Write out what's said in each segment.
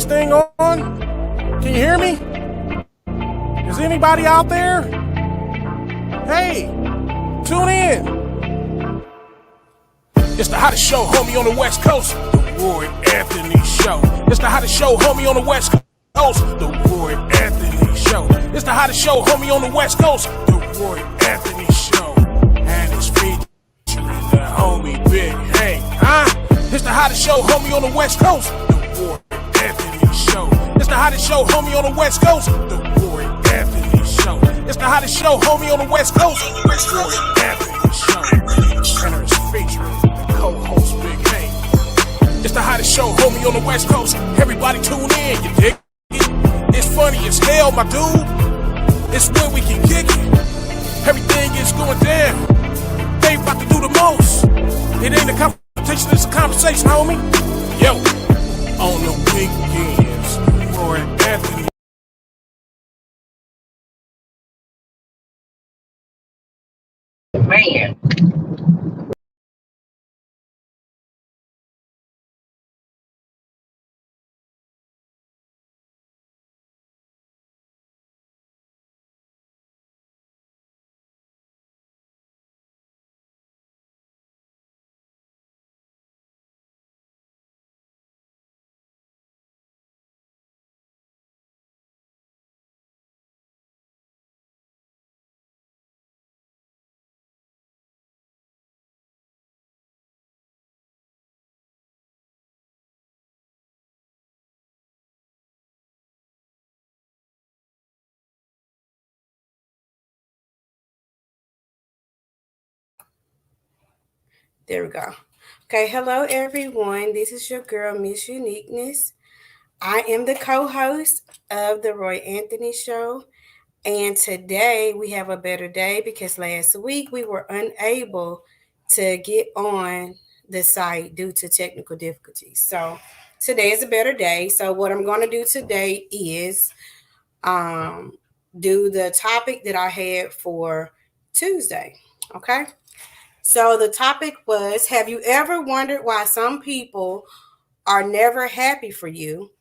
this thing on? Can you hear me? Is anybody out there? Hey, tune in. It's the hottest show, homie, on the West Coast. The Roy Anthony Show. It's the hottest show, homie, on the West Coast. The Roy Anthony Show. It's the hottest show, homie, on the West Coast. The Roy Anthony Show. And it's featuring the homie Big Hank, huh? It's the hottest show, homie, on the West Coast. The Roy Anthony Show. It's the hottest show, homie, on the West Coast. The Roy Anthony Show. It's the hottest show, homie, on the West Coast. The Roy Anthony Show. And it's featuring the CoHost Big Hank. It's the hottest show, homie, on the West Coast. Everybody tune in, you dig it? It's funny as hell, my dude. It's where we can kick it. Everything is going down. They about to do the most. It ain't a competition, it's a conversation, homie. Yo, on the weekends, Roy Anthony. Man. There we go. Okay, hello everyone. This is your girl, MissUniqueness. I am the co-host of the Roy Anthony Show. And today we have a better day because last week we were unable to get on the site due to technical difficulties. So today is a better day. So what I'm going to do today is do the topic that I had for Tuesday. Okay. So the topic was, have you ever wondered why some people are never happy for you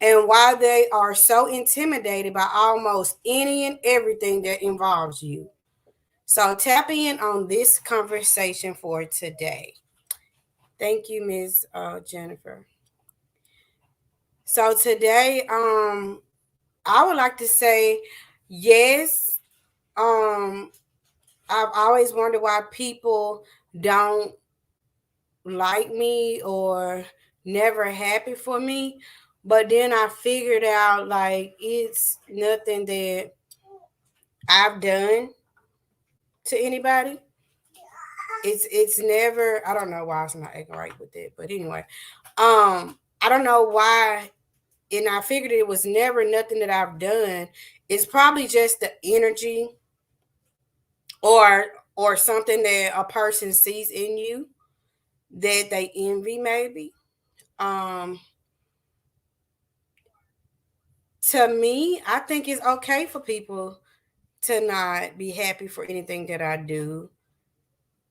and why they are so intimidated by almost any and everything that involves you? So tap in on this conversation for today. Thank you, Ms. Jennifer. So today, I would like to say yes. I've always wondered why people don't like me or never happy for me. But then I figured out like it's nothing that I've done to anybody. It's never, I don't know why it's not acting right with it, but anyway. I don't know why, and I figured it was never nothing that I've done. It's probably just the energy or something that a person sees in you that they envy maybe. Um to me, I think it's okay for people to not be happy for anything that I do.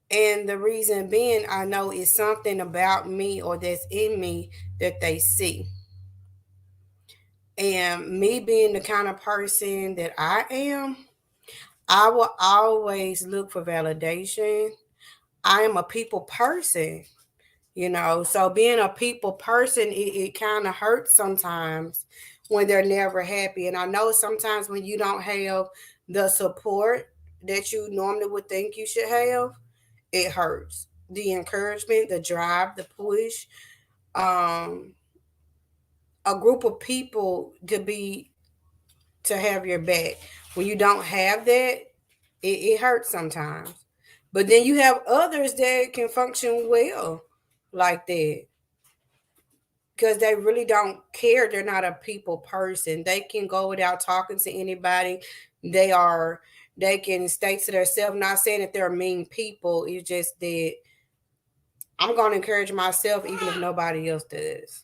And the reason being, I know it's something about me or that's in me that they see. And me being the kind of person that I am, I will always look for validation. I am a people person, so being a people person, it kind of hurts sometimes when they're never happy. And I know sometimes when you don't have the support that you normally would think you should have, it hurts. The encouragement, the drive, the push, um, a group of people to have your back. When you don't have that, it hurts sometimes. But then you have others that can function well like that because they really don't care. They're not a people person. They can go without talking to anybody. They are they can stay to themselves. Not saying that they're mean people. It's just that I'm gonna encourage myself even if nobody else does.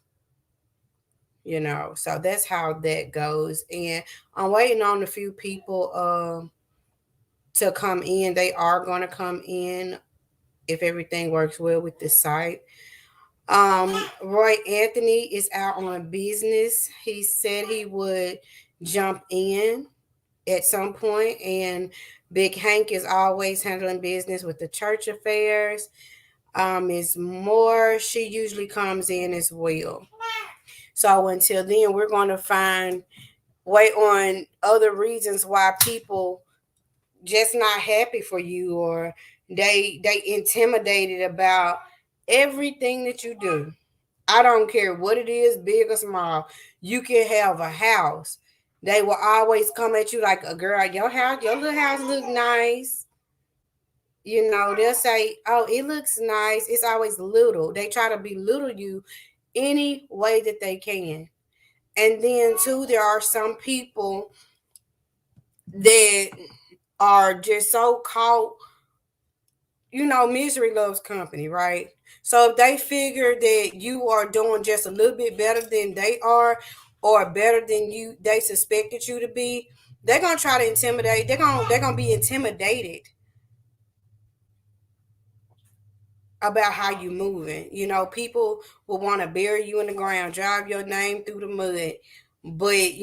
So that's how that goes. And I'm waiting on a few people to come in. They are gonna come in if everything works well with the site. Roy Anthony is out on business. He said he would jump in at some point, and Big Hank is always handling business with the church affairs. Is more she usually comes in as well. So until then, we're going to find wait on other reasons why people just not happy for you, or they intimidated about everything that you do. I don't care what it is, big or small. You can have a house. They will always come at you like a girl. Your little house look nice. They'll say, "Oh, it looks nice." It's always little. They try to belittle you any way that they can. And then too, there are some people that are just so caught. Misery loves company, right? So if they figure that you are doing just a little bit better than they are, or better than they suspected you to be, they're gonna try to intimidate. They're gonna be intimidated about how you moving. People will want to bury you in the ground, drive your name through the mud. But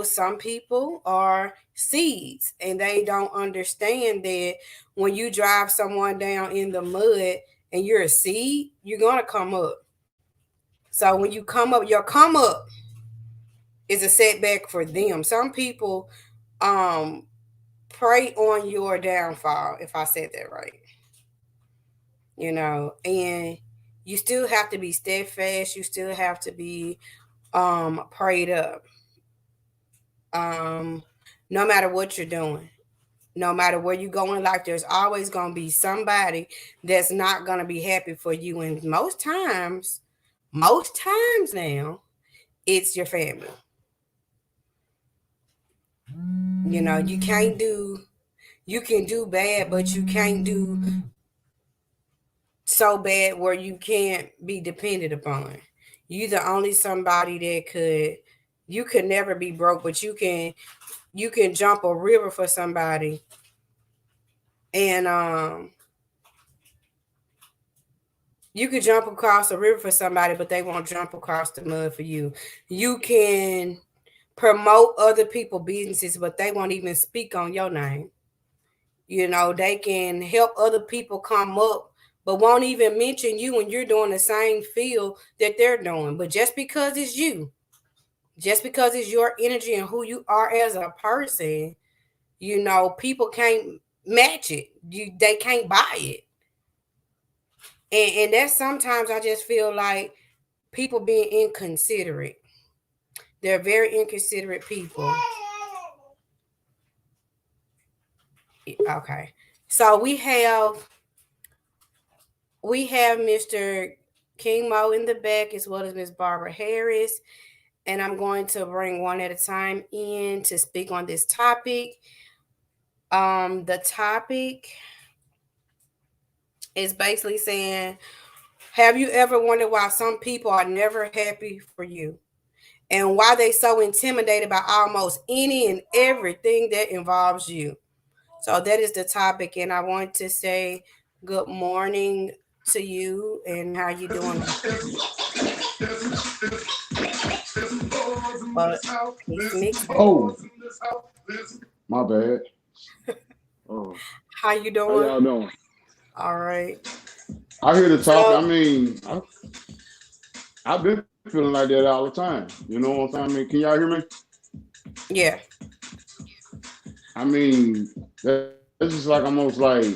some people are seeds, and they don't understand that when you drive someone down in the mud and you're a seed, you're gonna come up. So when you come up, your come up is a setback for them. Some people um prey on your downfall, if I said that right. And you still have to be steadfast, you still have to be prayed up. um no matter what you're doing, no matter where you go in life, there's always going to be somebody that's not going to be happy for you. And most times now, it's your family. You can't do, you can do bad, but you can't do so bad where you can't be depended upon. You the only somebody that you could never be broke, but you can jump a river for somebody, and you could jump across a river for somebody, but they won't jump across the mud for you. You can promote other people businesses, but they won't even speak on your name. They can help other people come up, but won't even mention you when you're doing the same field that they're doing. But just because it's you, just because it's your energy and who you are as a person, people can't match it. They can't buy it. And that's sometimes I just feel like people being inconsiderate. They're very inconsiderate people. Okay. So we have Mr. King Mo in the back, as well as Miss Barbara Harris. And I'm going to bring one at a time in to speak on this topic. The topic is basically saying, have you ever wondered why some people are never happy for you? And why they so intimidated by almost any and everything that involves you? So that is the topic, and I want to say good morning to you, and how you doing? But it's mixed. Oh, my bad. Oh, How you how doing? y'all doing? All right. I hear the topic. I So mean, I've been feeling like that all the time. You know what I'm saying? I mean, can y'all hear me? yeah. I mean, that's just like almost like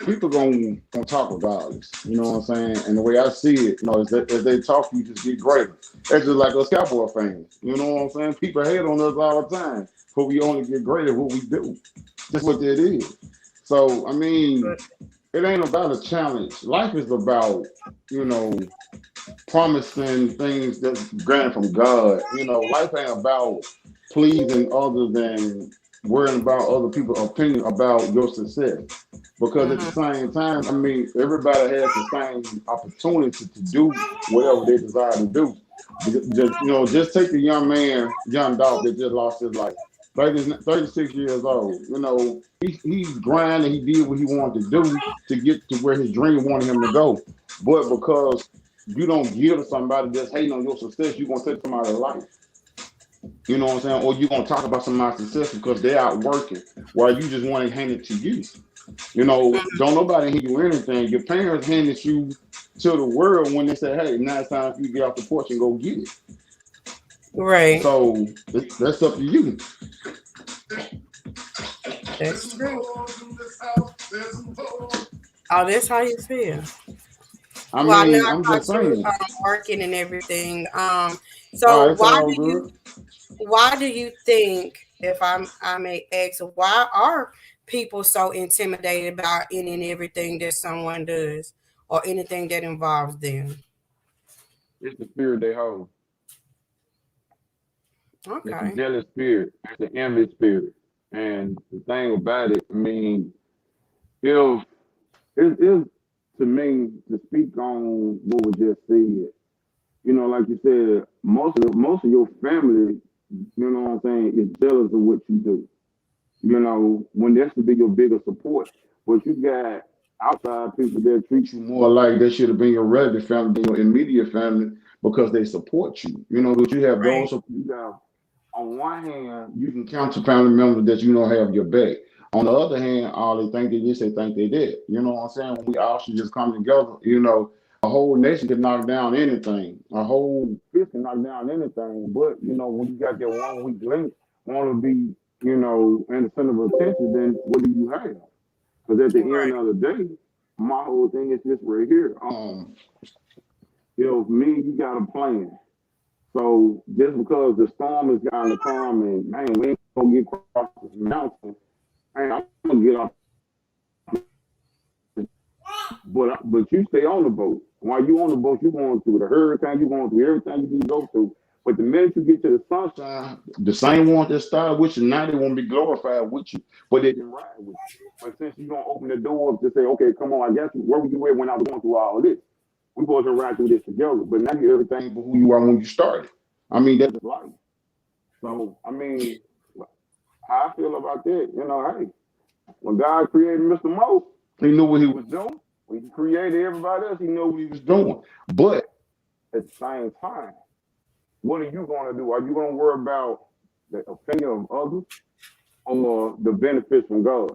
people gonna talk regardless. You know what I'm saying? And the way I see it, is that as they talk, you just get greater. That's just like us cowboy fans. You know what I'm saying? People hate on us all the time, but we only get greater what we do. That's what that is. So I mean, it ain't about a challenge. Life is about, you know, promising things that's granted from God. Life ain't about pleasing others and worrying about other people's opinion about your success. Because at the Mm-hmm. same time, I mean, everybody has the same opportunity to do whatever they desire to do. Just take the young man, young dog that just lost his life. 36 years old. He's grinding. He did what he wanted to do to get to where his dream wanted him to go. But because you don't give to somebody that's hating on your success, you're gonna take somebody's life. You know what I'm saying? Or you're gonna talk about somebody's success because they're out working while you just want to hand it to you. You know, don't nobody hand you anything. Your parents handed you to the world when they said, hey, now it's time for you to get off the porch and go get it. Right. So that's up to you. That's true. Oh, that's how you feel. I Well, I know mean, I I'm caught just you saying. working and everything. Oh, So it's all good. why do you think, if I may ask, why are people so intimidated about any and everything that someone does or anything that involves them? It's the spirit they hold. It's the Okay. jealous spirit. It's the envy spirit. And the thing about it, I mean, if it is to me to speak on what was just said. You know, like you said, most of your family, you know what I'm saying, is jealous of what you do. You know, when that's to be your biggest support. But you got outside people that treat you more like they should have been your relative family than your immediate family because they support you. You know, but you have Right. those you got on one hand, you can count to family members that you know have your back. On the other hand, all they think they just they think they did. You know what I'm saying? When we all should just come together, you know, a whole nation can knock down anything. A whole fist can knock down anything. But, you know, when you got that one weak link, want to be, you know, in the center of attention, then what do you have? Because at the end Right. of the day, my whole thing is this right here. You know, me, you got a plan. So just because the storm is going to come and man, we ain't gonna get across this mountain, man, I'm gonna get off. But you stay on the boat. While you on the boat, you going through the hurricane, you going through everything you can go through. But the minute you get to the sunshine, the same one that started with you, now they want to be glorified with you, but they can ride with you. But since you gonna open the door to say, okay, come on, I guess where were you at when I was going through all of this? We both gonna ride through this together. But now you're everything for who you are when you started. I mean, that's life. So I mean, how I feel about that, you know, hey, when God created Mr. Mo, he knew what he was doing. When he created everybody else, he knew what he was doing. But at the same time, what are you going to do? Are you going to worry about the opinion of others or the benefits from God?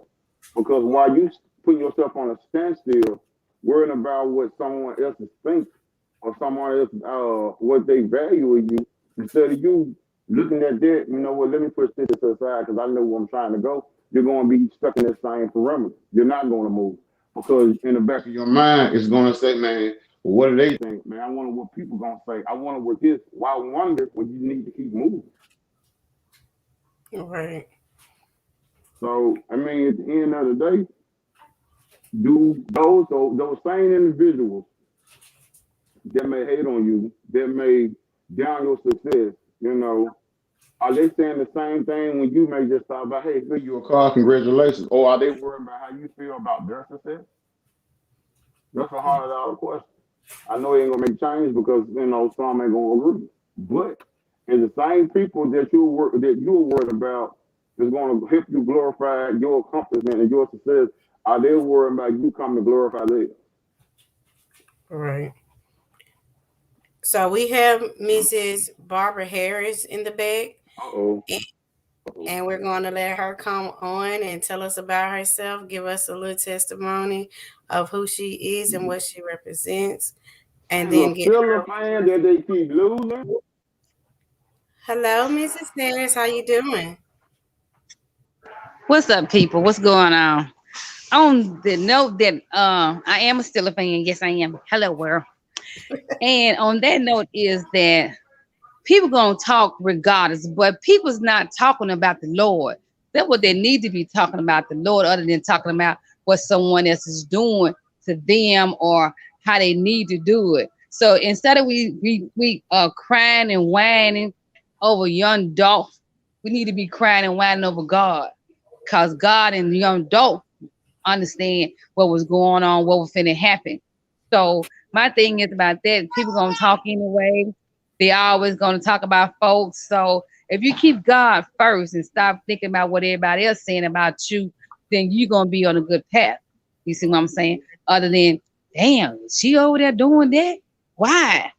Because while you put yourself on a standstill, worrying about what someone else thinks or someone else what they value in you, instead of you looking at that, you know what? Let me push this aside because I know where I'm trying to go. You're going to be stuck in that same perimeter. You're not going to move because in the back of your mind, it's going to say, man, well, what do they think? Man, I wonder what people going to say. I wonder what this. Why wonder when you need to keep moving? Right. So, I mean, at the end of the day, do those same individuals that may hate on you, that may down your success, you know, are they saying the same thing when you may just talk about, hey, give you a car, congratulations? Or are they worried about how you feel about their success? That's $100 question. I know it ain't gonna make change because you know some ain't gonna agree. But it's the same people that you're worried about is gonna help you glorify your accomplishment and your success. Are they worried about you coming to glorify theirs? Right. So we have Mrs. Barbara Harris in the back, Uh-oh. and Uh-oh. and we're going to let her come on and tell us about herself, give us a little testimony of who she is and what she represents, and She's a then get Steeler her. fan that they keep losing. Hello, Mrs. Harris. How you doing? What's up, people? What's going on? On the note that I am a Steeler fan. Yes, I am. Hello, world. And on that note is that people gonna talk regardless, but people's not talking about the Lord. That's what they need to be talking about, the Lord, other than talking about what someone else is doing to them or how they need to do it. So instead of we crying and whining over young dogs, we need to be crying and whining over God. Because God and the young adult understand what was going on, what was finna happen. So my thing is about that. People gonna talk anyway. They always gonna talk about folks. So if you keep God first and stop thinking about what everybody else saying about you, then you're gonna be on a good path. You see what I'm saying? Other than, damn, she over there doing that? Why?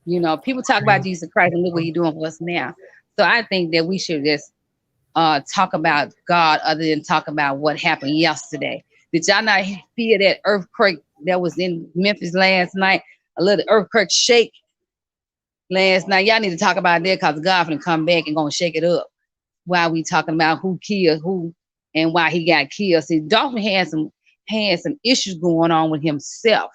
You know, people talk about Jesus Christ and look what he's doing for us now. So I think that we should just talk about God other than talk about what happened yesterday. Did y'all not feel that earthquake that was in Memphis last night? A little earthquake shake last night. Y'all need to talk about that because God gonna come back and gonna shake it up. While we talking about who killed who and why he got killed. See, Dolphin had some issues going on with himself.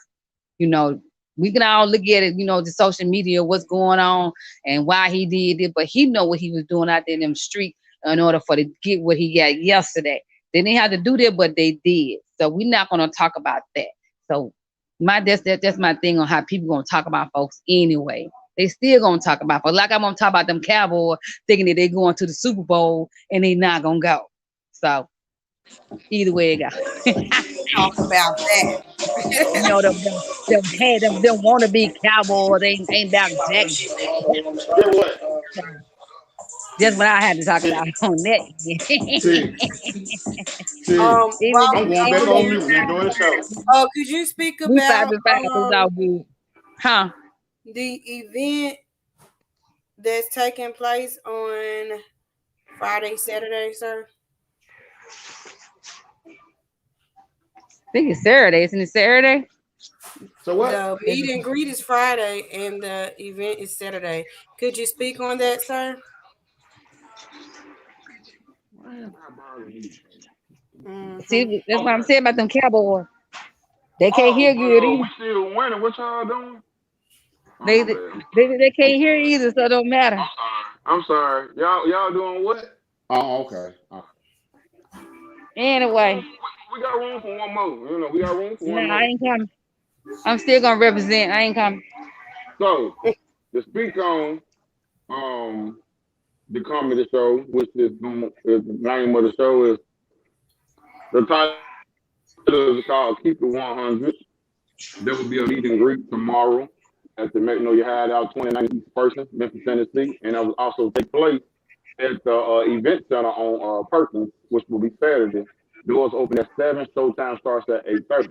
You know, we can all look at it, you know, the social media, what's going on and why he did it, but he know what he was doing out there in them streets in order for to get what he got yesterday. They didn't have to do that, but they did. So we're not gonna talk about that. So that's my thing on how people gonna talk about folks anyway. They still gonna talk about folks. Like I'm gonna talk about them Cowboys thinking that they going to the Super Bowl and they not gonna go. So either way it go. Talk about that. You know, them wanna be Cowboys ain't about Jack. Get what? Just what I had to talk See, about on that. see, see. Even While I'm we going back on on there, mute. Enjoy the show. could you speak we about 5 it's all good. Huh? the event that's taking place on Friday, Saturday, sir? I think it's Saturday. Isn't it Saturday? So what? The meet and greet is Friday and the event is Saturday. Could you speak on that, sir? See, that's what I'm saying about them Cowboys. They can't hear good either. We still winning. What y'all doing? They can't hear either, so it don't matter. I'm sorry. Y'all doing what? Oh, okay. Anyway, We got room for one more. You know, we got room for one nah, more. I ain't coming. I'm still gonna represent. I ain't coming. So, to speak on the comedy show, which is the name of the show is the title is called Keep It 100. There will be a meet and greet tomorrow at the Magnolia Hideout 29 East Person, Memphis, Tennessee, and it will also take place at the event center on Perkins, which will be Saturday. Doors open at 7. Showtime starts at 8:30.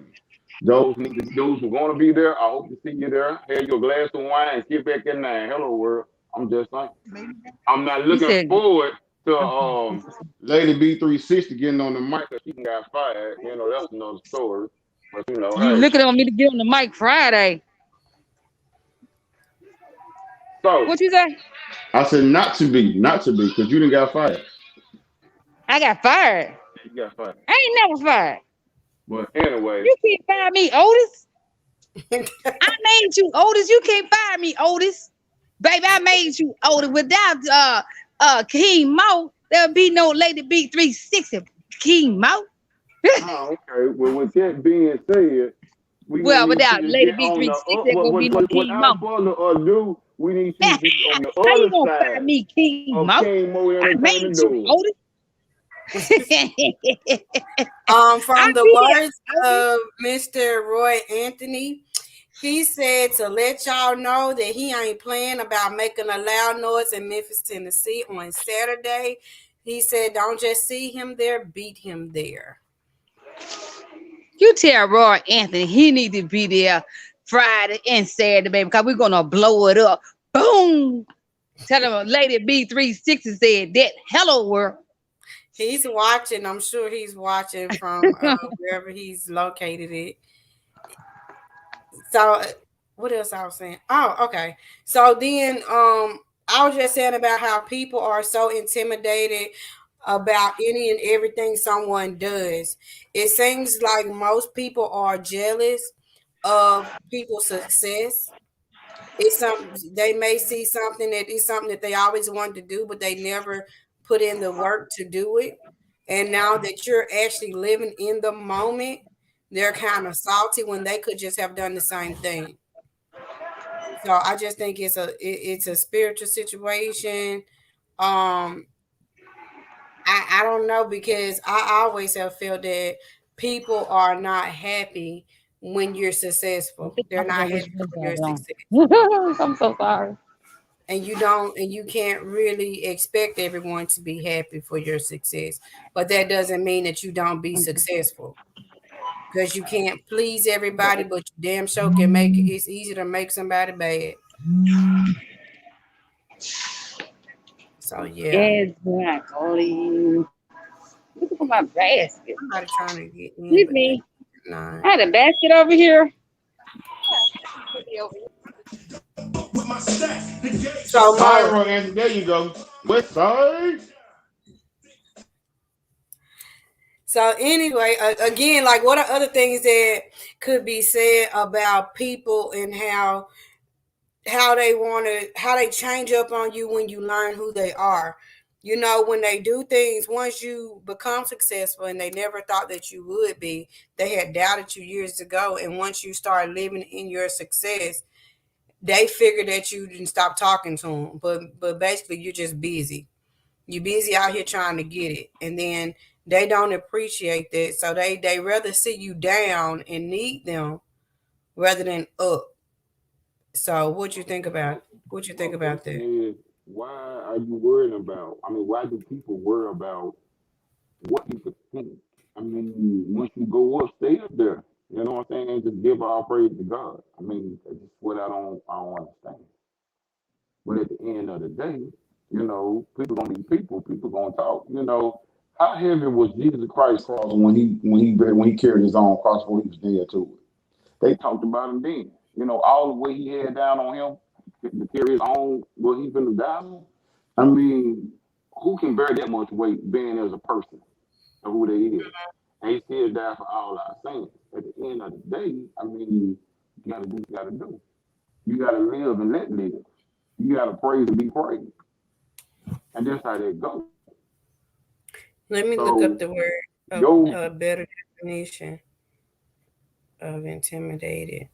Those who want to be there, I hope to see you there. Have your glass of wine and get back in there. Hello, world. I'm just saying. I'm not You looking said forward to Lady B360 getting on the mic because she got fired. You know, that's another story. But you know, you hey. looking on me to get on the mic Friday. So What you say? I said not to be, because you didn't got fired. I got fired. you got fired. I ain't never fired. But anyway, You can't fire me, Otis. I made you, Otis. You can't fire me, Otis. Baby, I made you, Otis. Without King Mo, there'll be no Lady B360. King Mo. oh, okay. Well, with that being said, we Well, need without you to Lady get on the B360, there gonna be no King Mo. without further ado, we need you to be on the How you other gonna fire side me, King of Mo? King Mo I made Entertainment you, Doors. Otis. From the words of Mr. Roy Anthony, he said to let y'all know that he ain't playing about making a loud noise in Memphis, Tennessee on Saturday. He said, don't just see him there, beat him there. You tell Roy Anthony he need to be there Friday and Saturday, baby, because we're gonna blow it up. Boom. Tell him Lady B360 said that. Hello, world. He's watching. I'm sure he's watching from wherever he's located it. So what else I was saying? Oh, okay. So then I was just saying about how people are so intimidated about any and everything someone does. It seems like most people are jealous of people's success. It's something they may see something that is something that they always wanted to do, but they never put in the work to do it. And now that you're actually living in the moment, they're kind of salty when they could just have done the same thing. So I just think it's a spiritual situation. Um, I don't know because I always have felt that people are not happy when you're successful. They're not happy for your success. I'm so sorry. And you can't really expect everyone to be happy for your success. But that doesn't mean that you don't be successful. because you can't please everybody, but you damn sure can make it. It's easy to make somebody bad. So yeah, Exactly. Look at my basket. somebody trying to get in, With but they me. not. I had a basket over here. So All right, Mo, Roy, there you go. West side. so anyway, again, like what are other things that could be said about people and how they want to how they change up on you when you learn who they are. You know, when they do things, once you become successful and they never thought that you would be, they had doubted you years ago. And once you start living in your success, they figure that you didn't stop talking to them. But basically, you're just busy. You're busy out here trying to get it, and then they don't appreciate that. So they rather see you down and need them rather than up. So what you think My about question that? is, why are you worrying about? I mean, why do people worry about what people think? I mean, once you go up, stay up there. You know what I'm saying? And just give all praise to God. I mean, that's just what I don't understand. But at the end of the day, people gonna be people. People gonna talk. How heavy was Jesus Christ Cross when he carried his own cross before he was dead too. They talked about him then. All the way he had down on him to carry his own what he's been down. I mean, who can bear that much weight being as a person of who they is? And he still died for all our sins. At the end of the day, I mean, you gotta do what you gotta do. You gotta live and let live. You gotta praise and be praised. And that's how that goes. Let me look up So the word of yo a better definition of intimidated.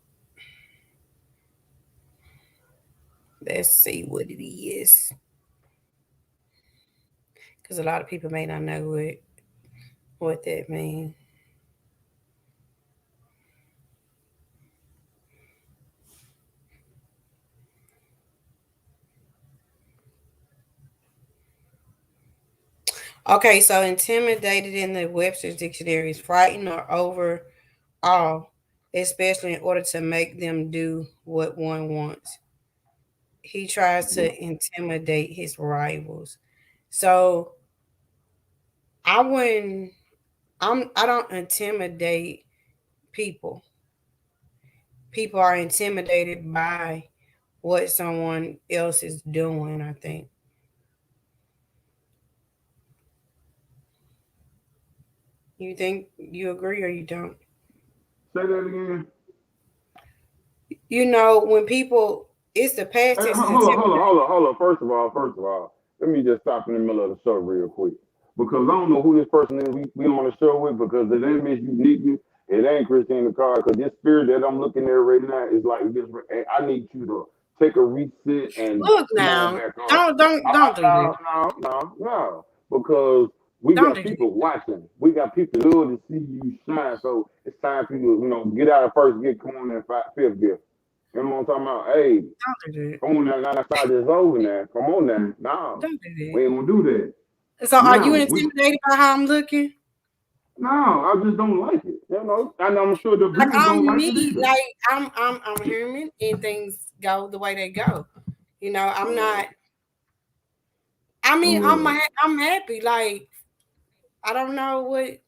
Let's see what it is, because a lot of people may not know what that means. Okay, so intimidated in the Webster's dictionary is frightened or overawe, especially in order to make them do what one wants. He tries to intimidate his rivals. So I wouldn't. I don't intimidate people. People are intimidated by what someone else is doing, I think. You think you agree or you don't? say that again. You know, when people, it's the past Hey, tense is hold on, intimidate. hold on, hold on. First of all, let me just stop in the middle of the show real quick. Because I don't know who this person is we on the show with because it ain't Miss Uniqueness, it ain't Christina Carr, because this spirit that I'm looking at right now is like this. I need you to take a reset and Look come on now, back up. don't do that. No. Because we Don't got do that. people watching. We got people who love to see you shine. So it's time for you to, get out of first gear, come on in fifth gear. You know what I'm talking about? Hey, Don't do that. come on now, that's not just over now. Come on now. No, Don't do we ain't gonna do that. that. So are you No, we intimidated by how I'm looking? no, I just don't like it. And I'm sure the Like viewers don't I'm like it me, either. like I'm human and things go the way they go. You know, I'm not. Uh, I mean, uh, I'm happy. Like I don't know what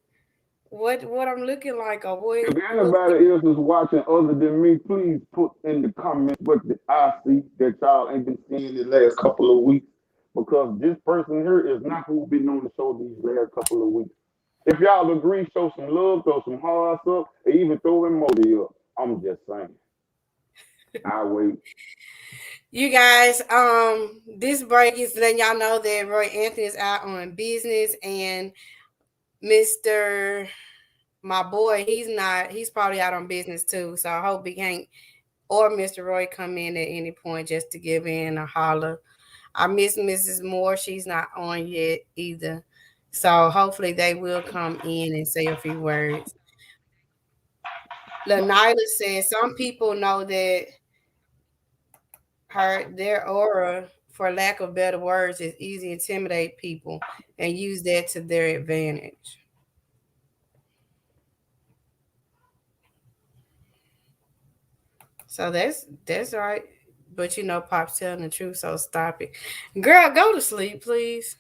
I'm looking like or if what anybody else is watching other than me, please put in the comments what I see that y'all ain't been seeing the last couple of weeks. Because this person here is not who been on the show these last couple of weeks. If y'all agree, show some love, throw some hearts up, and even throw an emoji up. I'm just saying. I wait. you guys. This break is letting y'all know that Roy Anthony is out on business and Mr. My boy, he's not. He's probably out on business too. So I hope he can't or Mr. Roy come in at any point just to give in a holler. I miss Mrs. Moore. She's not on yet either. So hopefully they will come in and say a few words. Lanila says some people know that their aura, for lack of better words, is easy to intimidate people and use that to their advantage. So that's right. But Pop's telling the truth, so stop it. Girl, go to sleep, please.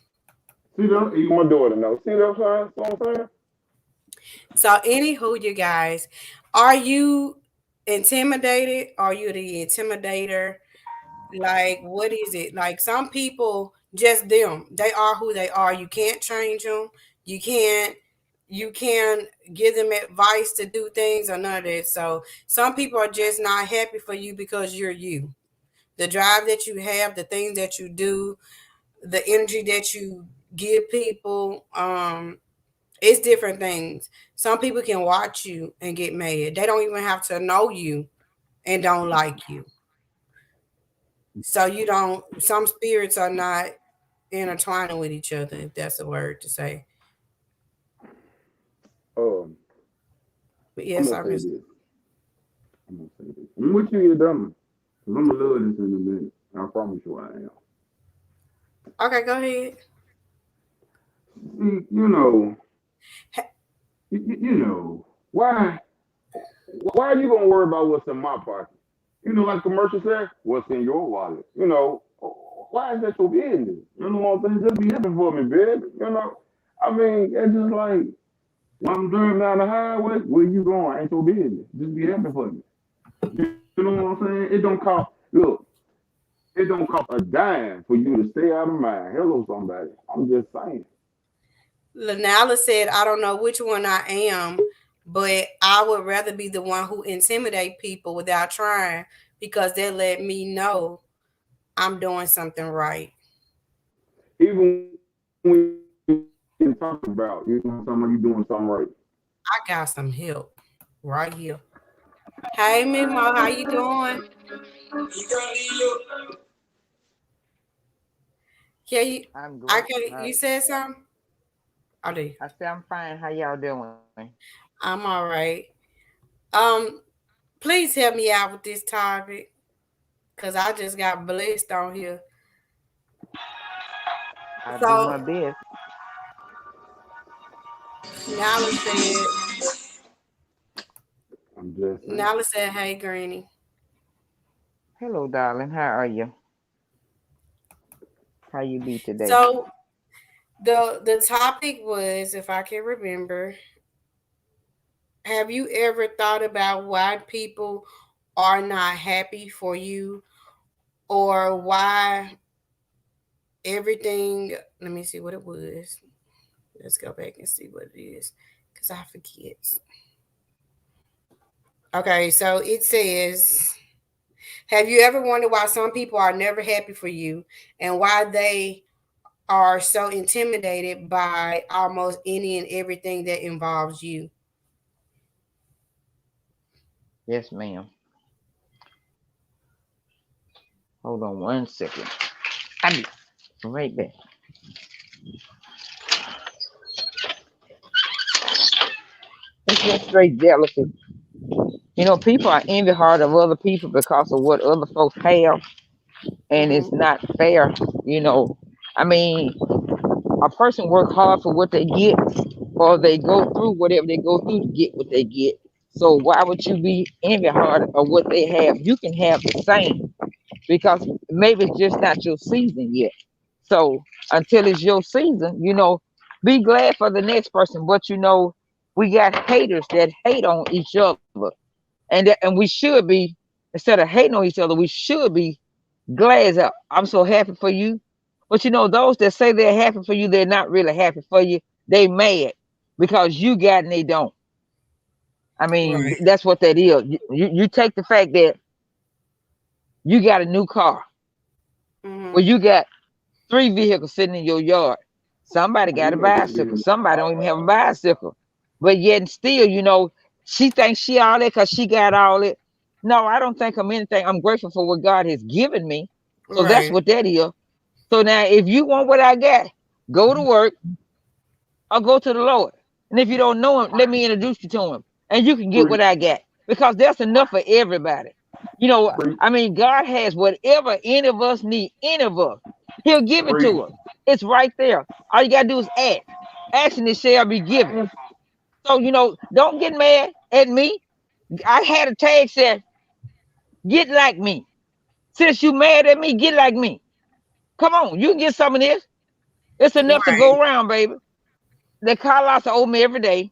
See that? Even my daughter knows. See that I'm saying? See what I'm saying? So anywho, you guys, are you intimidated? Are you the intimidator? Like, what is it? Like, some people, just them, they are who they are. You can't change them. You can't you can give them advice to do things or none of that. So some people are just not happy for you because you're you. The drive that you have, the things that you do, the energy that you give people, it's different things. Some people can watch you and get mad. They don't even have to know you and don't like you. So you don't. Some spirits are not intertwining with each other, if that's a word to say. Um, But I'm yes, gonna I'm say just this. I'm gonna say this. I'm with you, dumb. Cause I'm gonna love this in a minute. I promise you I am. okay. Go ahead. See, why? Why are you gonna worry about what's in my pocket? Like commercial said, what's in your wallet? Why is that your business? You know what I'm saying? Just be happy for me, baby. I mean, it's just like when I'm driving down the highway, where you going? Ain't your business. Just be happy for me. You know what I'm saying? It don't cost a dime for you to stay out of mind. Hello, somebody. I'm just saying. Lanala said, "I don't know which one I am, but I would rather be the one who intimidate people without trying because they let me know I'm doing something right." Even when you talk about, something, you doing something right. I got some help right here. Hey, Miss Mo, how you doing? Yeah, I'm I great. can. You said something? I do. I say I'm fine. How y'all doing? I'm all right. Um, please help me out with this topic because I just got blessed on here. I do So my best. Nala said, I'm just saying. Nala said, "Hey, Granny." Hello, darling. How are you? How you be today? So the topic was, if I can remember, have you ever thought about why people are not happy for you, or why everything? Let me see what it was. Let's go back and see what it is, because I forget. Okay, so it says, have you ever wondered why some people are never happy for you and why they are so intimidated by almost any and everything that involves you? Yes, ma'am. Hold on 1 second. I'll be right back. It's just straight jealousy. People are envy hard of other people because of what other folks have, and Hmm. it's not fair. You know, I mean, a person work hard for what they get, or they go through whatever they go through to get what they get. So why would you be envy hard of what they have? You can have the same because maybe it's just not your season yet. So until it's your season, be glad for the next person. But we got haters that hate on each other, and we should be, instead of hating on each other, we should be glad that I'm so happy for you. But those that say they're happy for you, they're not really happy for you. They mad because you got and they don't. I mean, Right. that's what that is. You take the fact that you got a new car, Hmm. well, you got 3 vehicles sitting in your yard. Somebody You got a know what it bicycle. is. Somebody don't even have a bicycle. But yet and still, she thinks she all that because she got all it. No, I don't think I'm anything. I'm grateful for what God has given me. So that's Right. what that is. So now, if you want what I got, go to work or go to the Lord. And if you don't know him, let me introduce you to him. And you can get Preach, what I got. Because there's enough for everybody. preach, I mean, God has whatever any of us need, any of us. He'll give it preach. to us. It's right there. All you gotta do is ask. Action it shall be given. So, don't get mad at me. I had a tag said, Get like me. Since you mad at me, get like me. Come on, you can get some of this. It's enough to Right. go around, baby. The car lots are owe me every day.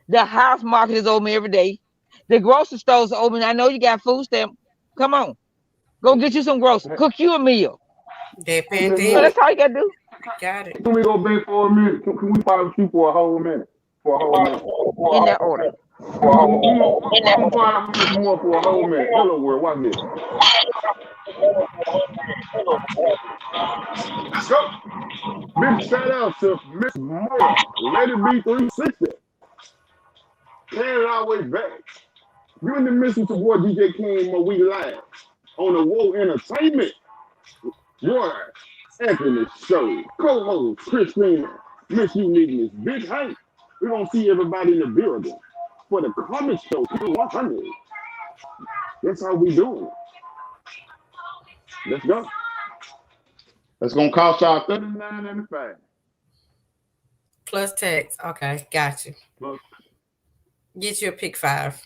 The house market is owe me every day. The grocery stores are open. I know you got food stamp. Come on, go get you some groceries. Hey, Cook you a meal. That hey, Miss Moore, That's pandemic all you gotta do. got it. can we go back for a minute? Can we follow you for a whole minute? For a whole minute. In that order. We gonna follow Miss Moore for a whole minute. Hello, world. Watch this. Let's go. Big shout out to Miss Moore. Let it be 360. Carrying it all the way back. You in the midst of boy DJ King where we live on the Woe Entertainment. Your Anthony Show. Co-host Christina. Miss Uniqueness. Big Hank. We're gonna see everybody in the building for the comment show. 100. That's how we doing it. Let's go. That's gonna cost y'all 39.95. Plus tax. Okay, got you. Look, Get you a pick five.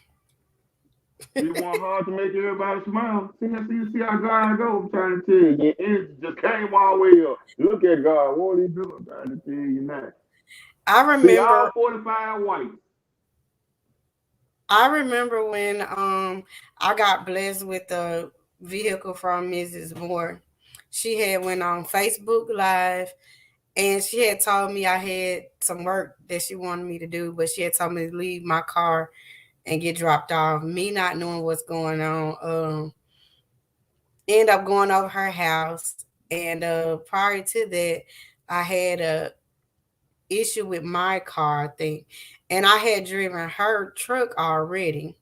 he want hard to make everybody smile. See how God go. I'm trying to tell you. Your energy just came all the way up. Look at God. What he do? I'm trying to tell you now. I See, all remember 45 white. I remember when I got blessed with a vehicle from Mrs. Moore. She had went on Facebook Live and she had told me I had some work that she wanted me to do, but she had told me to leave my car and get dropped off. Me not knowing what's going on, end up going over her house. And prior to that, I had a issue with my car, I think, and I had driven her truck already.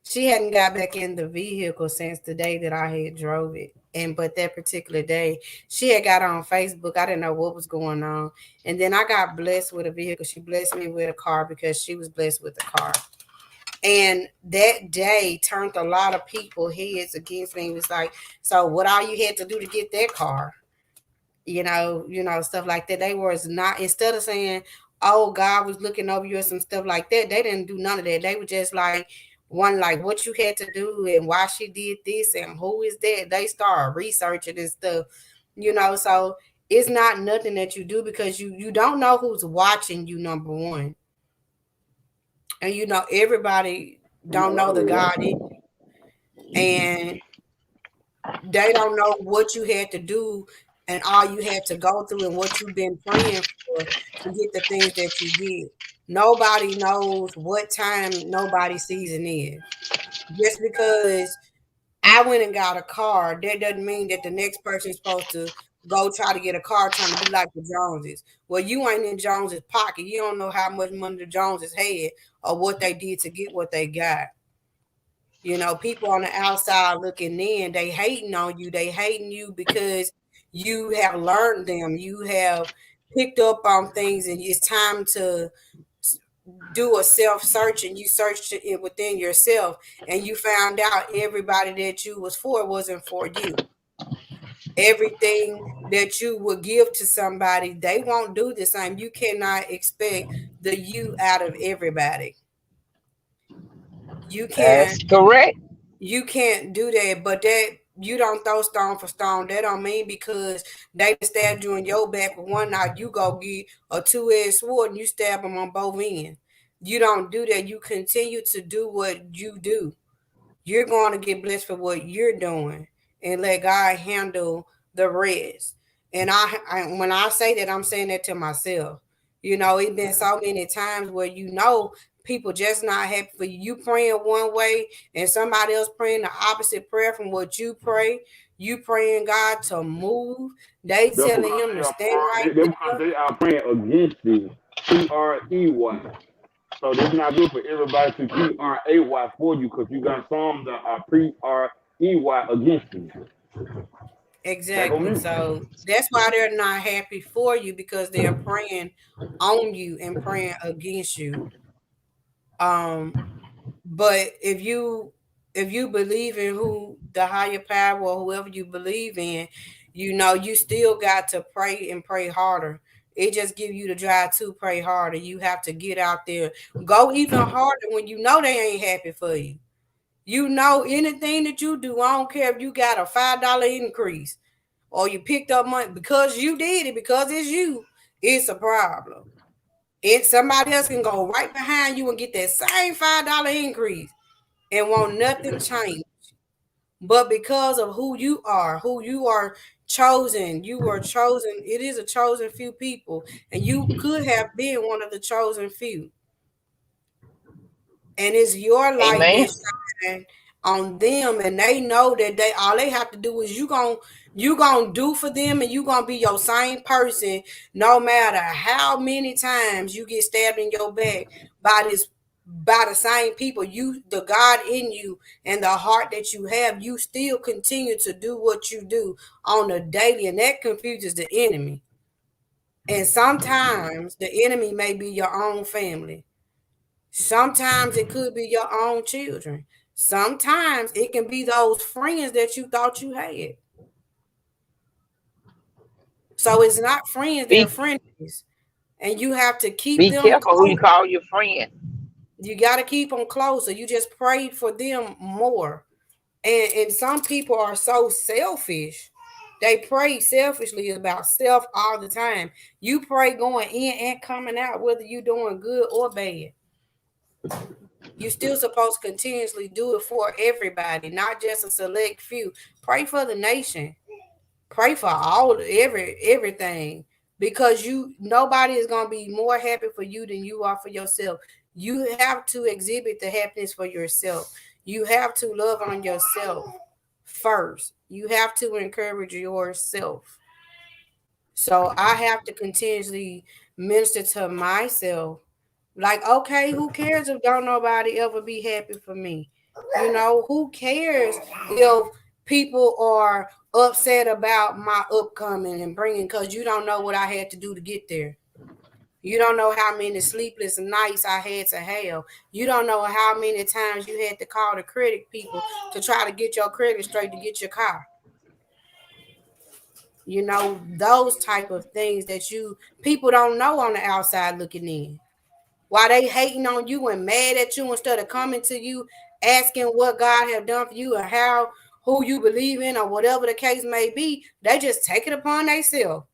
She hadn't got back in the vehicle since the day that I had drove it. And but that particular day, she had got on Facebook. I didn't know what was going on. And then I got blessed with a vehicle. She blessed me with a car because she was blessed with the car. And that day turned a lot of people heads against me. It was like, so what all you had to do to get that car? Stuff like that. They was not, instead of saying, "Oh, God was looking over you" or some stuff like that. They didn't do none of that. They were just like, one, like what you had to do and why she did this and who is that. They start researching and stuff. So it's not nothing that you do because you don't know who's watching you. Number one, and everybody don't know the God in you, and they don't know what you had to do and all you had to go through and what you've been praying for to get the things that you get. Nobody knows what time nobody's season is. Just because I went and got a car, that doesn't mean that the next person is supposed to go try to get a car trying to be like the Joneses. Well, you ain't in Jones's pocket. You don't know how much money the Joneses had or what they did to get what they got. People on the outside looking in, they hating on you. They hating you because you have learned them. You have picked up on things, and it's time to do a self search. And you searched it within yourself, and you found out everybody that you was for wasn't for you. Everything that you would give to somebody, they won't do the same. You cannot expect the you out of everybody. You can't That's correct. You can't do that, but that you don't throw stone for stone. That don't mean because they stabbed you in your back with one knife, you go get a two-edged sword and you stab them on both ends. You don't do that. You continue to do what you do. You're going to get blessed for what you're doing and let God handle the rest. And when I say that, I'm saying that to myself. It's been so many times where people just not happy for you. You praying one way and somebody else praying the opposite prayer from what you pray. You praying God to move. They That's telling because him they to are stand right that's because there. they are praying against you. Trey. So that's not good for everybody to Tray for you because you got some that are Prey against you. Back on Exactly. me. So that's why they're not happy for you because they're praying on you and praying against you. Um, but if you believe in who the higher power or whoever you believe in, you still got to pray and pray harder. It just give you the drive to pray harder. You have to get out there, go even harder when you know they ain't happy for you. You know, anything that you do, I don't care if you got a $5 increase or you picked up money because you did it, because it's you, it's a problem. Somebody else can go right behind you and get that same $5 increase and want nothing changed. But because of who you are chosen, you were chosen. It is a chosen few people, and you could have been one of the chosen few. And it's your light Amen. that's shining on them, and they know that they all they have to do is you gonna do for them, and you gonna be your same person no matter how many times you get stabbed in your back by the same people. You, the God in you and the heart that you have, you still continue to do what you do on a daily, and that confuses the enemy. And sometimes the enemy may be your own family. Sometimes it could be your own children. Sometimes it can be those friends that you thought you had. So it's not friends, they're Be frenemies. And you have to keep be them careful who you close. call your friend. You got to keep them closer. You just pray for them more. And some people are so selfish. They pray selfishly about self all the time. You pray going in and coming out, whether you're doing good or bad. You still supposed to continuously do it for everybody, not just a select few. Pray for the nation. Pray for everything, because nobody is gonna be more happy for you than you are for yourself. You have to exhibit the happiness for yourself. You have to love on yourself first. You have to encourage yourself. So I have to continuously minister to myself. Like, okay, who cares if don't nobody ever be happy for me? You know, who cares if people are upset about my upcoming and bringing, because you don't know what I had to do to get there. You don't know how many sleepless nights I had to have. You don't know how many times you had to call the credit people to try to get your credit straight to get your car. You know, those type of things that people don't know on the outside looking in. Why they hating on you and mad at you instead of coming to you, asking what God have done for you and who you believe in or whatever the case may be, they just take it upon themselves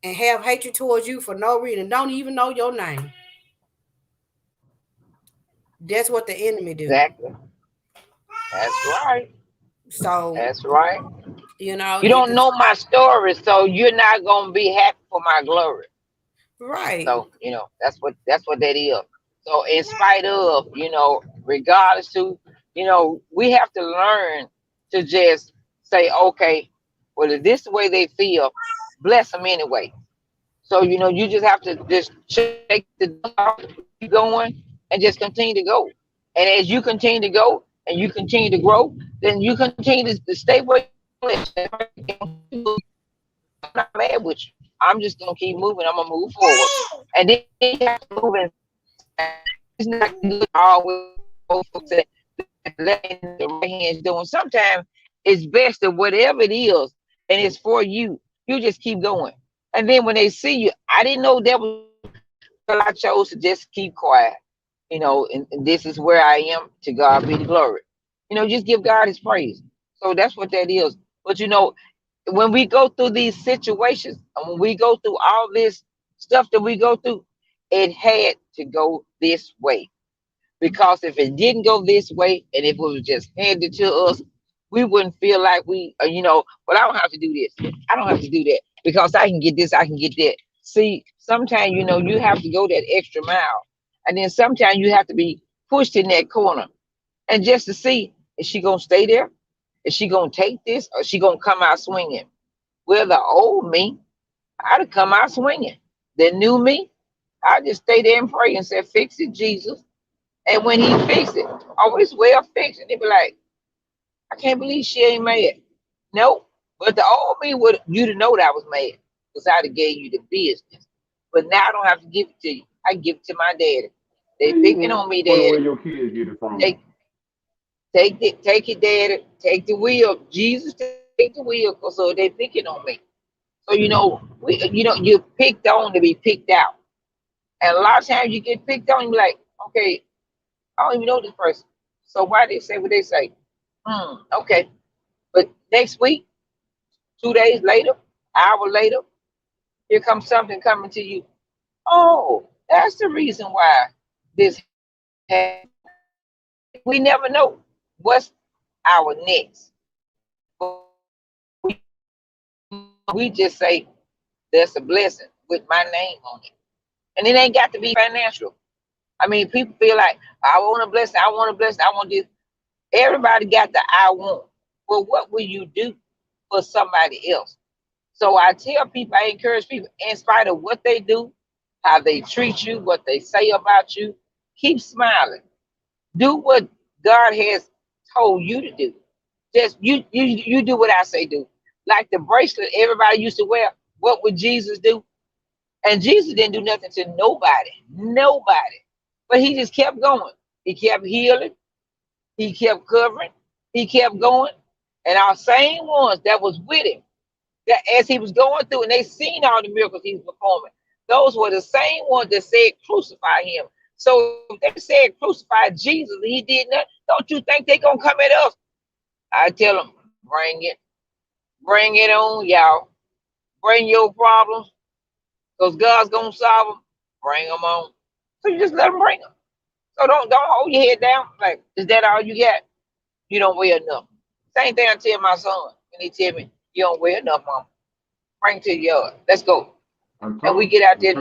and have hatred towards you for no reason. Don't even know your name. That's what the enemy do. Exactly. That's right. So, That's right. You you don't can know my story, so you're not gonna be happy for my glory. right. So, that's what that is. So in spite of, regardless to, we have to learn to just say, okay, well, if this is the way they feel, bless them anyway. So, you just have to just shake the dust off, keep going, and just continue to go. And as you continue to go and you continue to grow, then you continue to stay where you're at. I'm not mad with you. I'm just gonna keep moving. I'm gonna move forward, and then you have to move. And it's not good always. Folks that letting the right hands doing. Sometimes it's best that whatever it is, and it's for you. You just keep going, and then when they see you, I didn't know that was. Well, I chose to just keep quiet. And this is where I am. To God be the glory. Just give God His praise. So that's what that is. But when we go through these situations and when we go through all this stuff that we go through, it had to go this way. Because if it didn't go this way and if it was just handed to us, we wouldn't feel like well, I don't have to do this. I don't have to do that because I can get this, I can get that. See, sometimes, you have to go that extra mile. And then sometimes you have to be pushed in that corner. And just to see, is she going to stay there? Is she going to take this or is she going to come out swinging? Well, the old me, I'd have come out swinging. The new me, I just stay there and pray and say, fix it, Jesus. And when he fixed it, oh, it's well fixed. And they be like, I can't believe she ain't mad. Nope. But the old me would you to know that I was mad because I'd have gave you the business. But now I don't have to give it to you. I give it to my daddy. They picking on me, Wonder where daddy. your kids get it from. Take it, daddy. Take the wheel. Jesus, take the wheel. So they picking on me. So you're picked on to be picked out. And a lot of times you get picked on, you be like, okay, I don't even know this person. So why they say what they say? Okay. But next week, 2 days later, hour later, here comes something coming to you. Oh, that's the reason why this happened. We never know what's our next. We just say there's a blessing with my name on it. And it ain't got to be financial. I mean, people feel like, I want a blessing, I want a blessing, I want this. Everybody got the I want. Well, what will you do for somebody else? So I tell people, I encourage people, in spite of what they do, how they treat you, what they say about you, keep smiling. Do what God has told you to do. Just you do what I say do. Like the bracelet everybody used to wear, what would Jesus do? And Jesus didn't do nothing to nobody. But he just kept going. He kept healing. He kept covering. He kept going. And our same ones that was with him, that as he was going through and they seen all the miracles he was performing, those were the same ones that said crucify him. So if they said crucify Jesus and he did nothing, don't you think they're going to come at us? I tell them, bring it. Bring it on, y'all. Bring your problems, because God's going to solve them. Bring them on. So you just let them bring them. So don't hold your head down. Like, is that all you got? You don't weigh enough. Same thing I tell my son. And he tell me, you don't weigh enough, mom. Bring it to the yard. Let's go. And we get out there.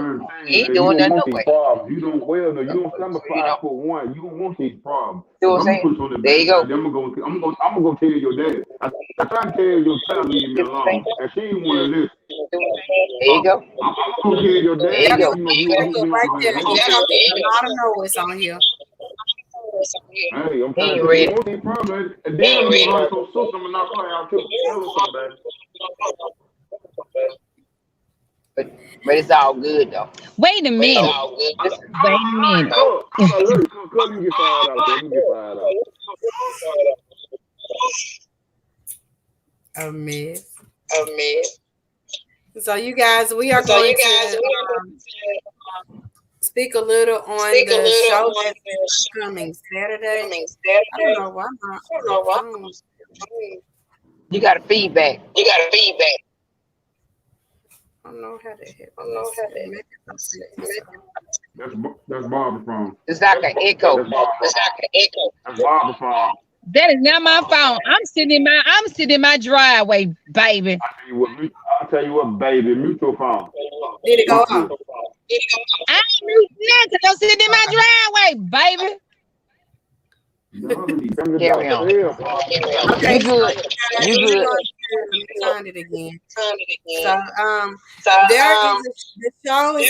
He ain't doing nothing no way. You don't well, no, you don't come to 5'1". You don't want these problems. Do what I'm saying? There you go. I'm gonna go tell your dad. I tried to tell your child leave me alone, and she didn't want to listen. There you go. I'm gonna tell your dad. There you go. Right there. You talking a lot of noise on here. Hey, I'm trying to tell you these problems, and then I'm gonna run some system and knock her out too. But it's all good though. Wait a minute. Wait a minute. Come, you get fired out there. You get fired out. A mess. So you guys, we are going to speak a little on the show that's coming Saturday. I don't know why not. You got a feedback. I don't know how to hit. That's Barbara phone. It's like an echo. That's Barbara phone. That is not my phone. I'm sitting in my driveway, baby. I'll tell you what, baby, mute your phone. Did it go off? I ain't mute nothing. I'm sitting in my driveway, baby. Carry on. Okay, You good. You good. Find it again. So there is the show is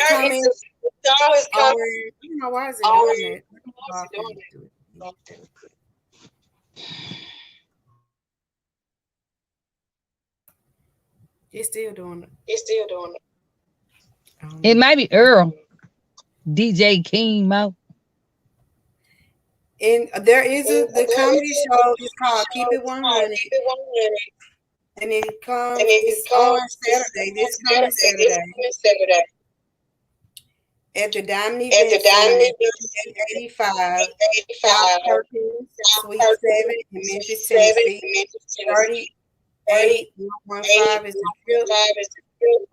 coming. I don't know why is it doing that. It's still doing it. It might be Earl, DJ King Mo. And there is the comedy show is called Keep It 100. And it comes on Saturday. This coming Saturday. At the Diamond Event Center, 85, South Perkins, Suite 7 in Memphis, Tennessee. 3815 is the trip.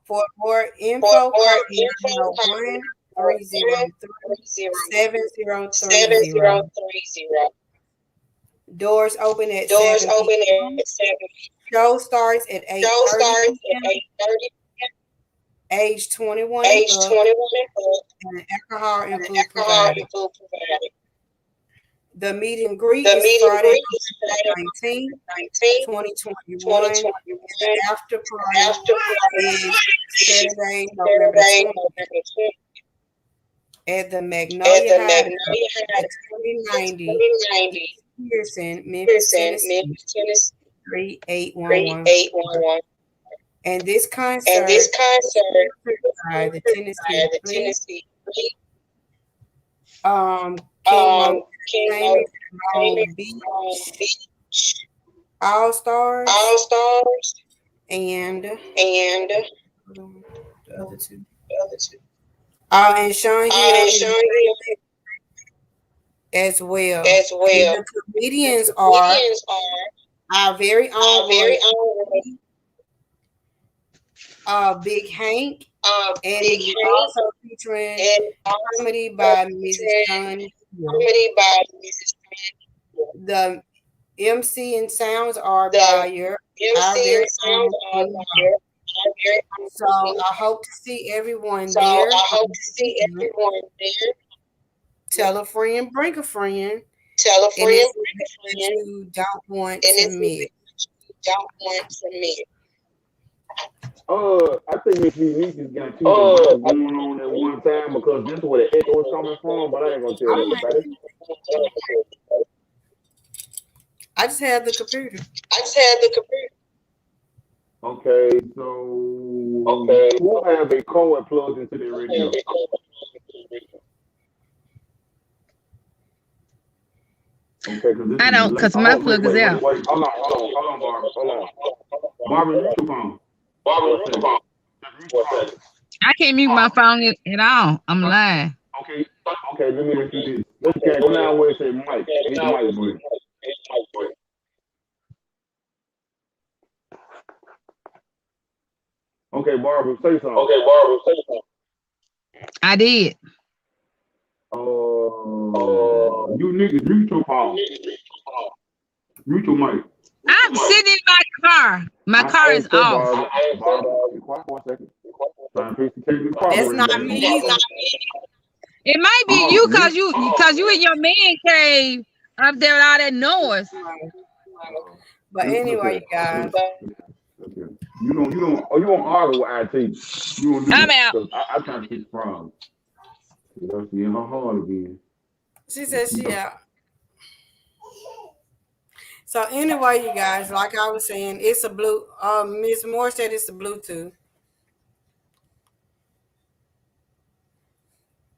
For more info, call 901-303-7030. Doors open at 7. Show starts at 8:30. Age 21 and and alcohol and food provided. The meet and greet is Friday, 19, 2021. And the after party is Saturday, November 20th at the Magnolia House at 2090 Pearson, Memphis, Tennessee, 3811. And this concert by the Tennessee Beach All Stars and the other two. And Sean Hill as well. The comedians are our very own Big Hank, and also featuring comedy by Mrs. John. The MC and sounds are by our very own. So I hope to see everyone there. Tell a friend, bring a friend, and it's that you don't want to miss. I think Miss Unique is getting too much going on at one time because this is where the echo is coming from, but I ain't gonna tell everybody. I just had the computer. Okay, so who have a cord plugged into their radio? Okay, I don't, because my plug is out. Wait, hold on, Barbara. Hold on. Barbara, mute your phone. I can't mute my phone at all. I'm lying. Okay, let me ask you this. Let's go down where it says Mike. Hit the mic button. Okay, Barbara, say something. I did. You niggas mute your phone. Mute your mic. I'm sitting in my car. My car is off. Barbara, be quiet for a second. That's not me either. It might be you because you in your man cave up there with all that noise. But anyway, you guys. You don't argue with IT. You don't do I'm that, out. I try to fix the problem. She in her heart again. She said she out. So anyway, you guys, like I was saying, it's a blue. Miss Moore said it's a Bluetooth.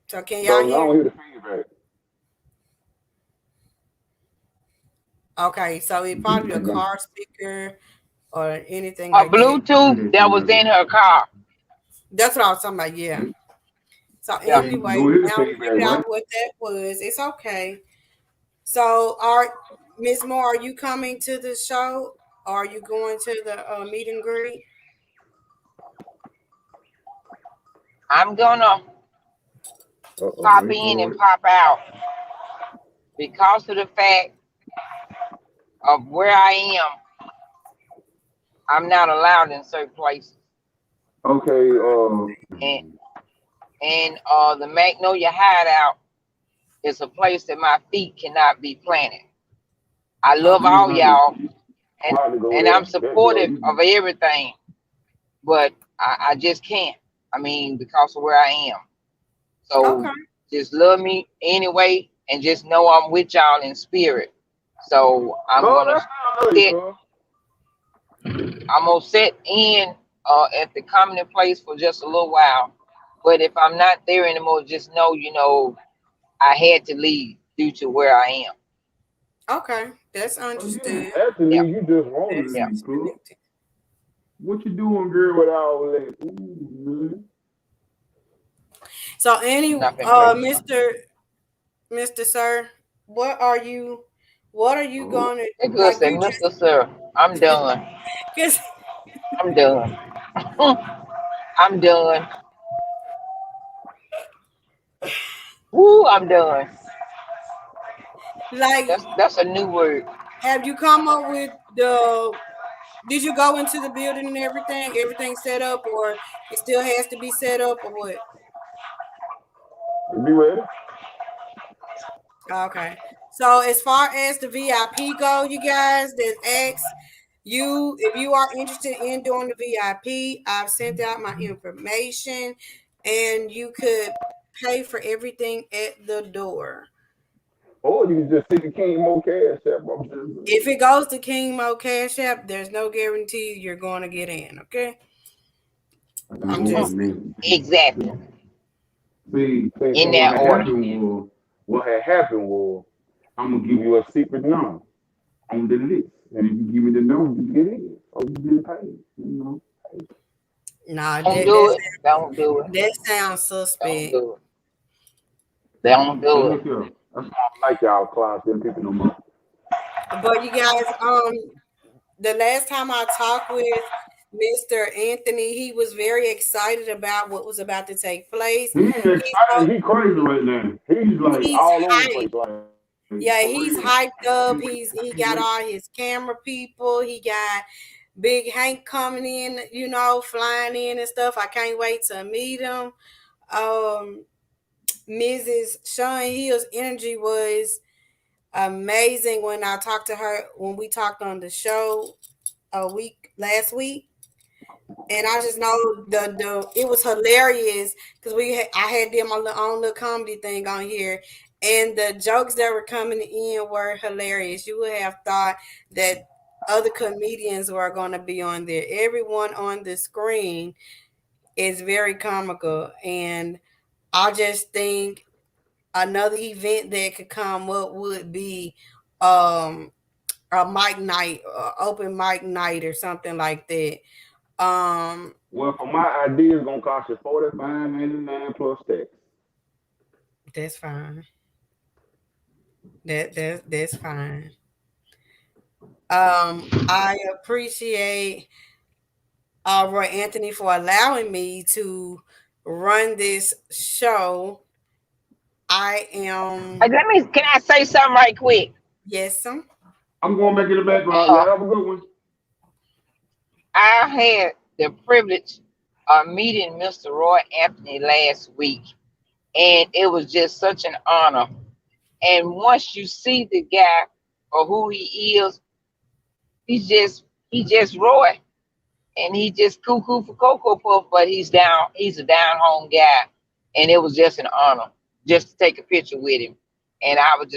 So can y'all hear? I don't hear the feedback. Okay, so it probably a car speaker or anything A like Bluetooth that was in her car. That's what I was talking about. Yeah. So anyway, now figure out what that was. It's okay. So, Miss Moore, are you coming to the show? Or are you going to the meet and greet? I'm gonna pop in and pop out because of the fact of where I am. I'm not allowed in certain places. Okay. And the Magnolia Hideout is a place that my feet cannot be planted. I love all y'all, and I'm supportive of everything, but I just can't. I mean, because of where I am. So just love me anyway, and just know I'm with y'all in spirit. So I'm gonna sit in at the comedy place for just a little while. But if I'm not there anymore, just know, I had to leave due to where I am. Okay, that's understood. Actually, you just wanted to leave, cool. What you doing, girl, with all that? So anyway, Mr. Sir, what are you gonna like say, Mr. Sir, I'm done. I'm done. I'm done. Woo, I'm done. Like that's a new word. Have you come up with did you go into the building and everything set up, or it still has to be set up, or what? Be ready. Okay. So as far as the VIP go, you guys, that ask you if you are interested in doing the VIP, I've sent out my information, and you could pay for everything at the door. Or you can just see the King Mo Cash App. If it goes to King Mo Cash App, there's no guarantee you're going to get in. Okay. I'm just exactly. See, in that order. What had happened was, I'm gonna give you a secret number on the list, and if you give me the number, you get in, or you get paid. Nah, don't do it. That sounds suspect. Don't do it. That's why I like y'all class, them people no more. But you guys, the last time I talked with Mr. Anthony, he was very excited about what was about to take place. He's He's excited. He crazy right now. He's like he's all over the hyped. place, like for Yeah, real. he's hyped up. He He's got all his camera people. He got Big Hank coming in, flying in and stuff. I can't wait to meet him. Um, Mrs. Sean Hill's energy was amazing when I talked to her when we talked on the show last week. And I just know the it was hilarious because I had them on the own little comedy thing on here, and the jokes that were coming in were hilarious. You would have thought that other comedians were going to be on there. Everyone on the screen is very comical, and I just think another event that could come up would be um a mic night, open mic night, or something like that. Um, well, for my idea, it's gonna cost you $45.99 plus tax. that's fine. That's fine. I appreciate Roy Anthony for allowing me to run this show. I am Can I say something right quick? yes, sir. I'm gonna make it a background. Uh, Y'all have a good one. I had the privilege of meeting Mr. Roy Anthony last week, and it was just such an honor. And once you see the guy or who he is, he just Roy, and he just cuckoo for cocoa puff, but he's a down home guy, and it was just an honor just to take a picture with him, and I was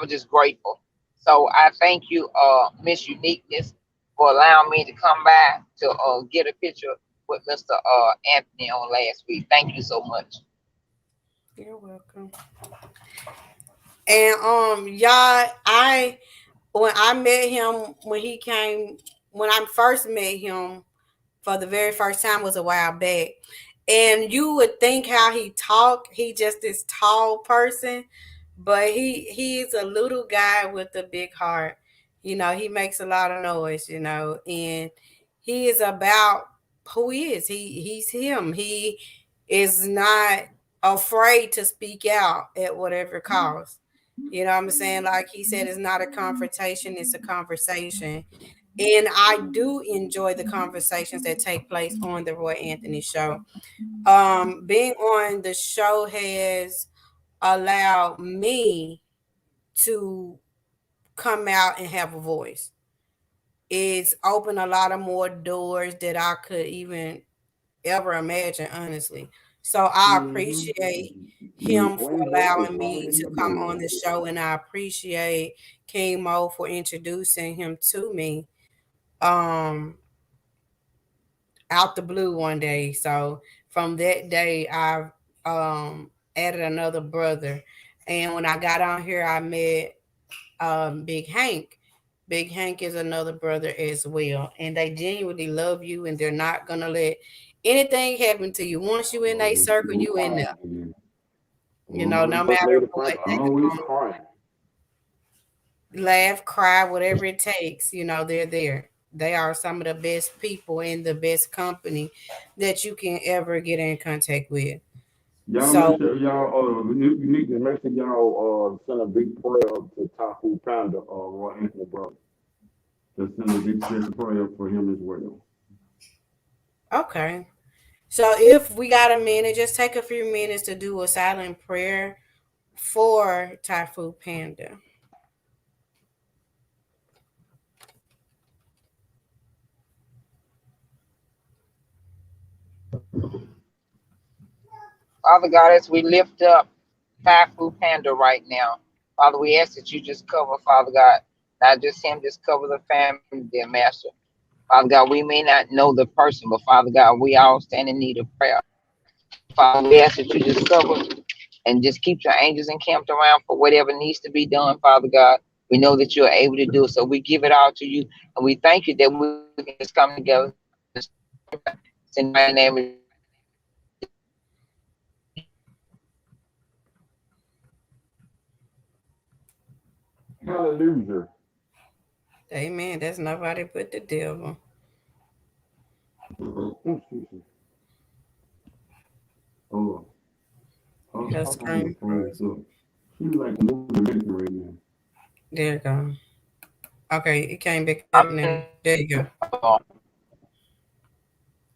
just grateful. So I thank you, Miss Uniqueness, for allowing me to come by to get a picture with Mr. Anthony on last week. Thank you so much. You're welcome. And y'all, when I met him when I first met him for the very first time was a while back. And you would think how he talked, he just this tall person, but he's a little guy with a big heart. He makes a lot of noise, and he is about who he is. He's him. He is not afraid to speak out at whatever cost. You know what I'm saying? Like he said, it's not a confrontation, it's a conversation. And I do enjoy the conversations that take place on the Roy Anthony show. Being on the show has allowed me to come out and have a voice. It's opened a lot of more doors that I could even ever imagine, honestly. So I Mm-hmm. appreciate him for Queen Joy is allowing me already in to the come on building. the show, and I appreciate King Mo for introducing him to me. Um, out the blue one day. So from that day, I added another brother, and when I got on here, I met Big Hank. Big Hank is another brother as well, and they genuinely love you, and they're not gonna let anything happen to you. Once you in Oh, a here she circle, go you in there. crying again. No First matter Lady what, Frank they always can crying. laugh, cry, whatever it takes. They're there. They are some of the best people in the best company that you can ever get in contact with. Y'all make So, sure you need to make sure y'all send a big prayer to Tafu Panda, Roy Anthony brother. Just send a big special prayer for him as well. okay. So, if we got a minute, just take a few minutes to do a silent prayer for Typhoon Panda. Father God, as we lift up Tafu Panda right now, Father, we ask that you just cover, Father God, not just him, just cover the family, dear Master. Father God, we may not know the person, but Father God, we all stand in need of prayer. Father, we ask that you just cover and just keep your angels encamped around for whatever needs to be done, Father God. We know that you're able to do it, so we give it all to you, and we thank you that we can just come together. In my name, Hallelujah. Amen. That's nobody but the devil. Oh, excuse me. Oh, I was Her talking on the screen phone, froze. so she like moving everything right now. There you go. Okay, it came back up I'm now. in, There you go. uh,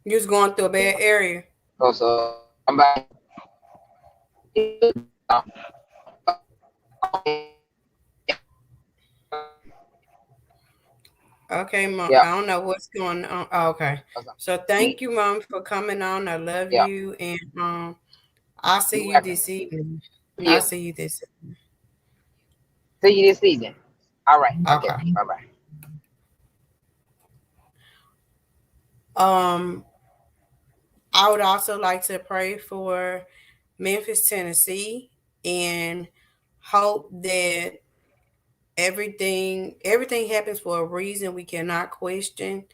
You was going through a bad area. because I'm back. Okay, Mom. Yeah, I don't know what's going on. Oh, okay. So thank you, Mom, for coming on. I love yeah. you, and I'll see You you welcome. this evening. See I'll you. see you this. See you this evening. All right. Okay. Okay. Bye bye. Um, I would also like to pray for Memphis, Tennessee, and hope that everything happens for a reason. We cannot question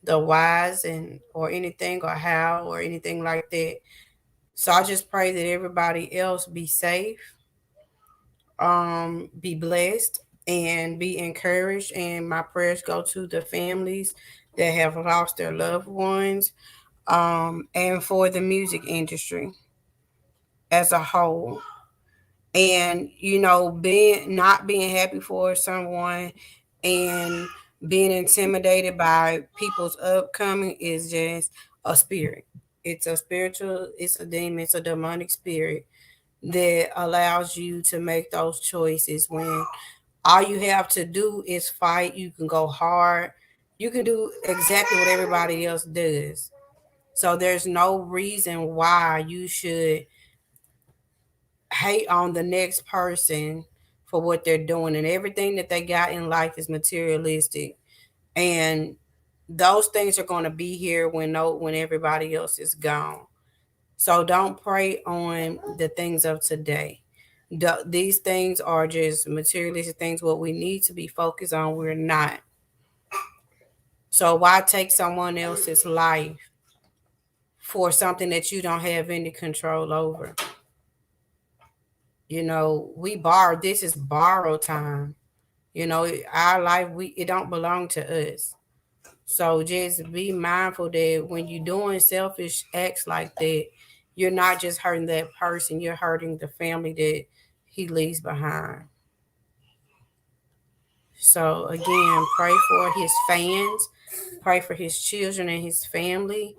the whys and or anything or how or anything like that. So I just pray that everybody else be safe, be blessed, and be encouraged. And my prayers go to the families that have lost their loved ones, and for the music industry as a whole. And being not being happy for someone and being intimidated by people's upcoming is just a spirit. It's a spiritual, it's a demon, it's a demonic spirit that allows you to make those choices when all you have to do is fight. You can go hard, you can do exactly what everybody else does. So there's no reason why you should hate on the next person for what they're doing, and everything that they got in life is materialistic, and those things are going to be here when everybody else is gone. So don't prey on the things of today. These things are just materialistic things. What we need to be focused on, we're not. So why take someone else's life for something that you don't have any control over? We borrow. This is borrowed time. Our life, it don't belong to us. So just be mindful that when you're doing selfish acts like that, you're not just hurting that person, you're hurting the family that he leaves behind. So again, pray for his fans, pray for his children and his family,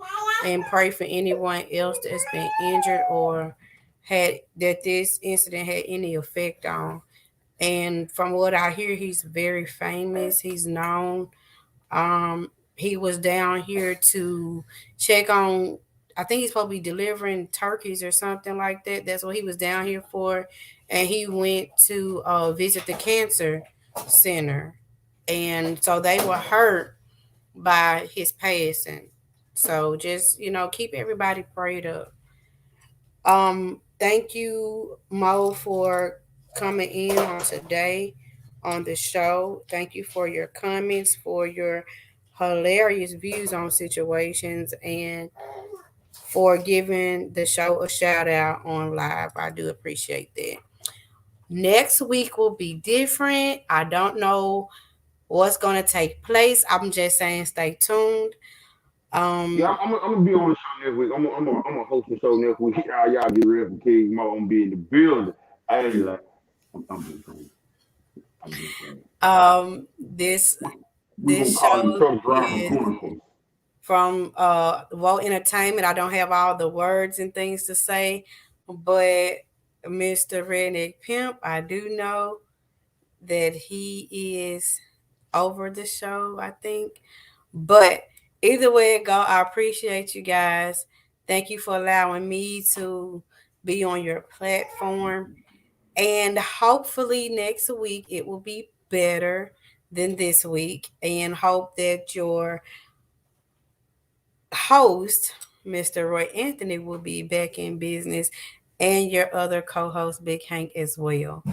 and pray for anyone else that's been injured or had that this incident had any effect on. And from what I hear, he's very famous. He's known. Um, he was down here to check on. I think he's supposed to be delivering turkeys or something like that. That's what he was down here for. And he went to visit the cancer center, and so they were hurt by his passing. So just keep everybody prayed up. Thank you, Mo, for coming in on today on the show. Thank you for your comments, for your hilarious views on situations, and for giving the show a shout out on live. I do appreciate that. Next week will be different. I don't know what's going to take place. I'm just saying stay tuned. Yeah, Um, I'm gonna be on the show next week. I'm gonna host the show next week. Y'all get ready for King Mo. I'm gonna be in the building. I ain't like, I'm just saying. I'm just saying. um, this We gonna this call you show truck driver is corner. from Woe Entertainment. I don't have all the words and things to say, but Mr. Redneck Pimp, I do know that he is over the show, I think. But either way it go, I appreciate you guys. Thank you for allowing me to be on your platform. And hopefully next week it will be better than this week. And hope that your host, Mr. Roy Anthony, will be back in business, and your other co host, Big Hank, as well.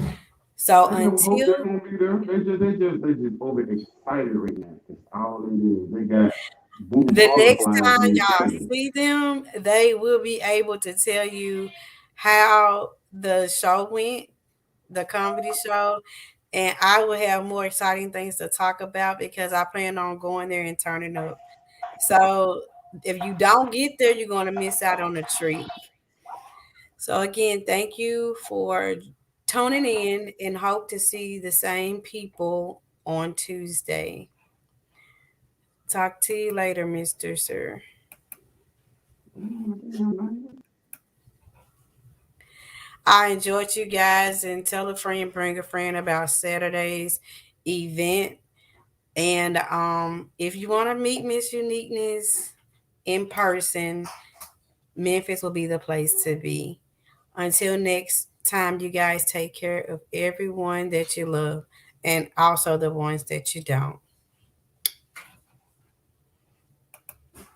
So I don't hope until they're gonna be there. They just overexcited right now. That's all it is. They got boom the next butterflies time in their y'all stomach. see them, they will be able to tell you how the show went, the comedy show, And I will have more exciting things to talk about because I plan on going there and turning up. So if you don't get there, you're going to miss out on the treat. So again, thank you for tuning in and hope to see the same people on Tuesday. Talk to you later, Mr. Sir. I enjoyed you guys, and tell a friend, bring a friend about Saturday's event. And if you want to meet Miss Uniqueness in person, Memphis will be the place to be. Until next time, you guys take care of everyone that you love and also the ones that you don't.